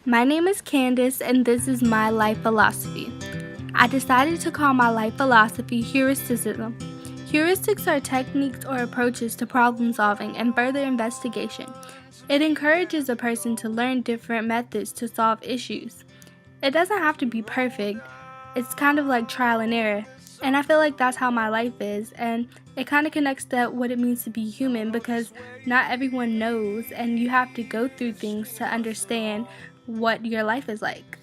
My name is Candis, and this is my life philosophy. I decided to call my life philosophy Heuristicism. Heuristics are techniques or approaches to problem solving and further investigation. It encourages a person to learn different methods to solve issues. It doesn't have to be perfect, it's kind of like trial and error. And I feel like that's how my life is, and it kind of connects to what it means to be human because not everyone knows, and you have to go through things to understand what your life is like.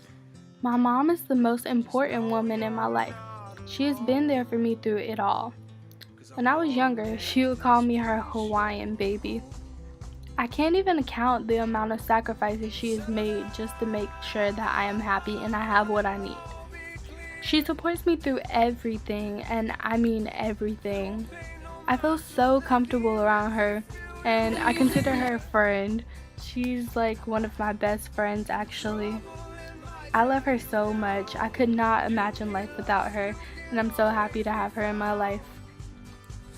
My mom is the most important woman in my life. She has been there for me through it all. When I was younger, she would call me her Hawaiian baby. I can't even account the amount of sacrifices she has made just to make sure that I am happy and I have what I need. She supports me through everything, and I mean everything. I feel so comfortable around her, and I consider her a friend. She's like one of my best friends, actually. I love her so much. I could not imagine life without her, and I'm so happy to have her in my life.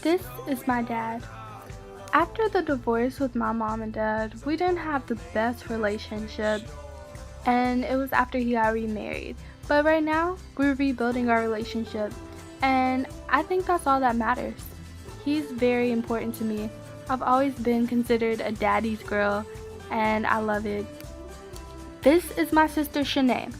This is my dad. After the divorce with my mom and dad, we didn't have the best relationship, and it was after he got remarried. But right now, we're rebuilding our relationship, and I think that's all that matters. He's very important to me. I've always been considered a daddy's girl, and I love it. This is my sister Shanae.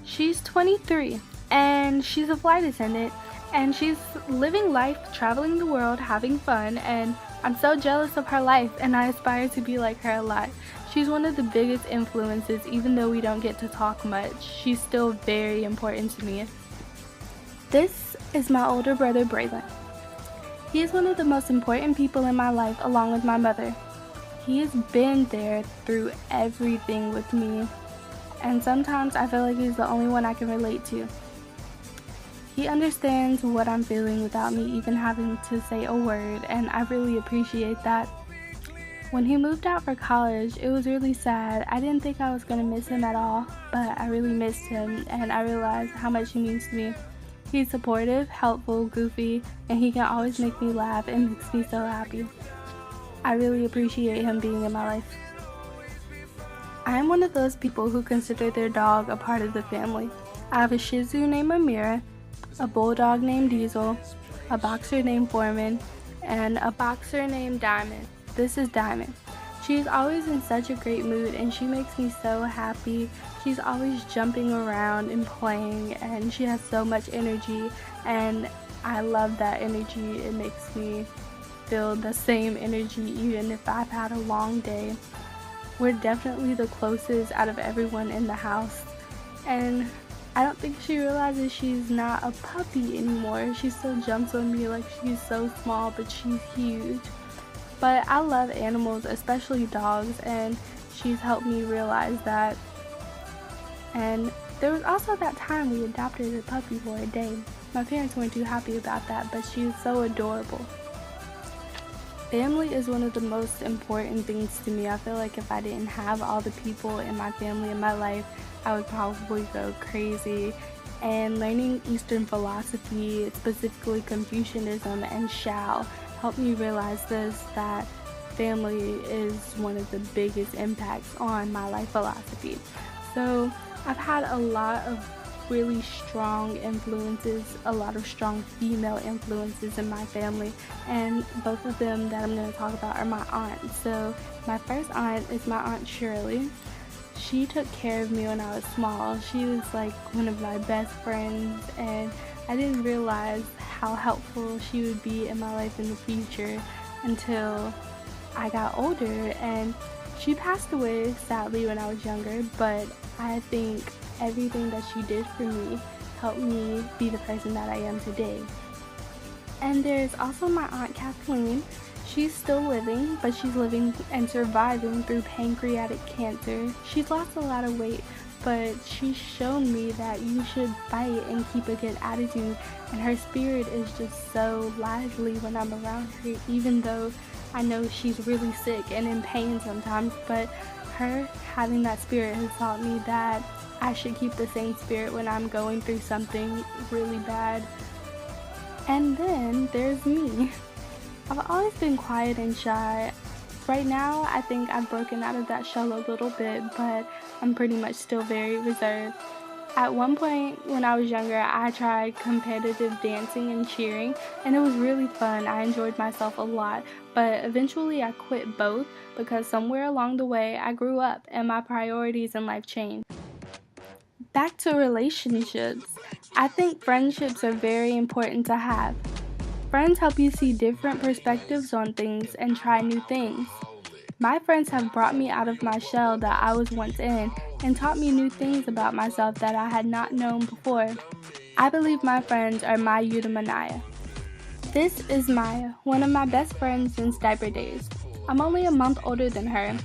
She's 23, and she's a flight attendant, and she's living life, traveling the world, having fun, and I'm so jealous of her life, and I aspire to be like her a lot. She's one of the biggest influences, even though we don't get to talk much. She's still very important to me. This is my older brother, Braylon. He is one of the most important people in my life, along with my mother. He has been there through everything with me, and sometimes I feel like he's the only one I can relate to. He understands what I'm feeling without me even having to say a word, and I really appreciate that. When he moved out for college, it was really sad. I didn't think I was going to miss him at all, but I really missed him, and I realized how much he means to me. He's supportive, helpful, goofy, and he can always make me laugh and makes me so happy. I really appreciate him being in my life. I'm one of those people who consider their dog a part of the family. I have a Shih Tzu named Amira, a bulldog named Diesel, a boxer named Foreman, and a boxer named Diamond. This is Diamond. She's always in such a great mood, and she makes me so happy. She's always jumping around and playing, and she has so much energy, and I love that energy. It makes me feel the same energy even if I've had a long day. We're definitely the closest out of everyone in the house, and I don't think she realizes she's not a puppy anymore. She still jumps on me like she's so small, but she's huge. But I love animals, especially dogs, and she's helped me realize that. And there was also that time we adopted a puppy for a day. My parents weren't too happy about that, but she was so adorable. Family is one of the most important things to me. I feel like if I didn't have all the people in my family in my life, I would probably go crazy. And learning Eastern philosophy, specifically Confucianism and Shao, helped me realize this, that family is one of the biggest impacts on my life philosophy. So I've had a lot of really strong influences, a lot of strong female influences in my family, and both of them that I'm going to talk about are my aunts. So my first aunt is my Aunt Shirley. She took care of me when I was small. She was like one of my best friends, and I didn't realize how helpful she would be in my life in the future until I got older, and she passed away sadly when I was younger, but I think everything that she did for me helped me be the person that I am today. And there's also my Aunt Kathleen. She's still living, but she's living and surviving through pancreatic cancer. She's lost a lot of weight, but she's shown me that you should fight and keep a good attitude, and her spirit is just so lively when I'm around her, even though I know she's really sick and in pain sometimes, but her having that spirit has taught me that I should keep the same spirit when I'm going through something really bad. And then there's me. I've always been quiet and shy. Right now, I think I've broken out of that shell a little bit, but I'm pretty much still very reserved. At one point when I was younger, I tried competitive dancing and cheering, and it was really fun. I enjoyed myself a lot, but eventually I quit both because somewhere along the way I grew up and my priorities in life changed. Back to relationships. I think friendships are very important to have. Friends help you see different perspectives on things and try new things. My friends have brought me out of my shell that I was once in and taught me new things about myself that I had not known before. I believe my friends are my Eudaimonia. This is Maya, one of my best friends since diaper days. I'm only a month older than her.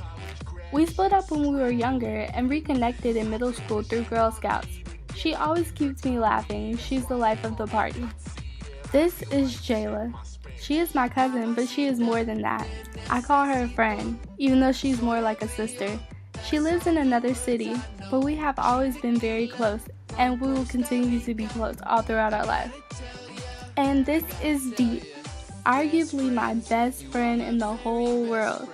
We split up when we were younger and reconnected in middle school through Girl Scouts. She always keeps me laughing. She's the life of the party. This is Jayla. She is my cousin, but she is more than that. I call her a friend, even though she's more like a sister. She lives in another city, but we have always been very close, and we will continue to be close all throughout our life. And this is Deep, arguably my best friend in the whole world.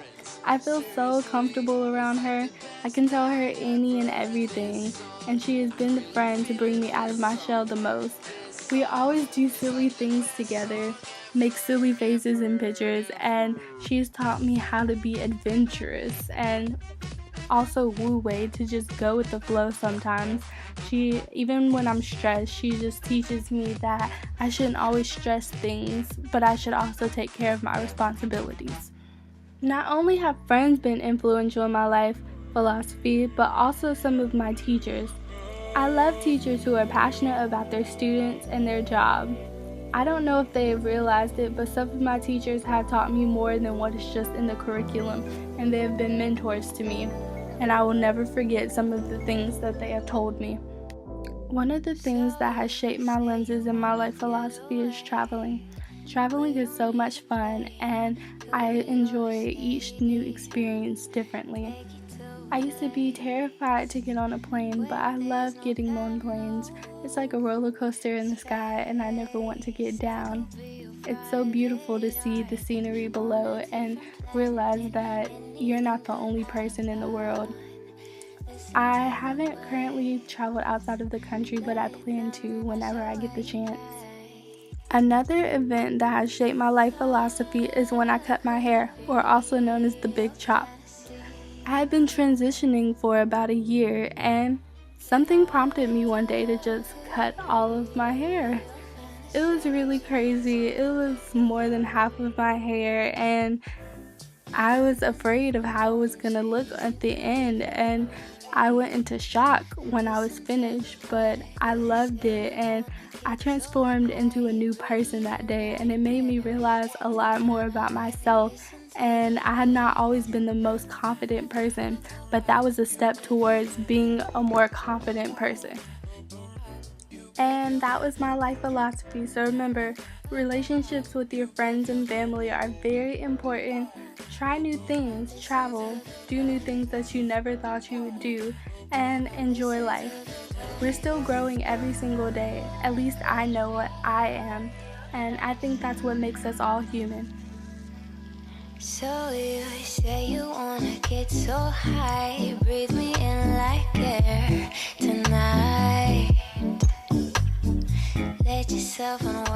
I feel so comfortable around her. I can tell her any and everything, and she has been the friend to bring me out of my shell the most. We always do silly things together, make silly faces in pictures, and she's taught me how to be adventurous and also wu-wei to just go with the flow sometimes. Even when I'm stressed, she just teaches me that I shouldn't always stress things, but I should also take care of my responsibilities. Not only have friends been influential in my life philosophy, but also some of my teachers. I love teachers who are passionate about their students and their job. I don't know if they have realized it, but some of my teachers have taught me more than what is just in the curriculum, and they have been mentors to me, and I will never forget some of the things that they have told me. One of the things that has shaped my lenses in my life philosophy is traveling. Traveling is so much fun, and I enjoy each new experience differently. I used to be terrified to get on a plane, but I love getting on planes. It's like a roller coaster in the sky, and I never want to get down. It's so beautiful to see the scenery below and realize that you're not the only person in the world. I haven't currently traveled outside of the country, but I plan to whenever I get the chance. Another event that has shaped my life philosophy is when I cut my hair, or also known as the big chop. I had been transitioning for about a year, and something prompted me one day to just cut all of my hair. It was really crazy. It was more than half of my hair, and I was afraid of how it was going to look at the end, and I went into shock when I was finished, but I loved it, and I transformed into a new person that day, and it made me realize a lot more about myself. And I had not always been the most confident person, but that was a step towards being a more confident person. And that was my life philosophy. So remember, relationships with your friends and family are very important. Try new things, travel, do new things that you never thought you would do, and enjoy life. We're still growing every single day. At least I know what I am, and I think that's what makes us all human. So you say you wanna get so high, breathe me in like air tonight. Let yourself unwind.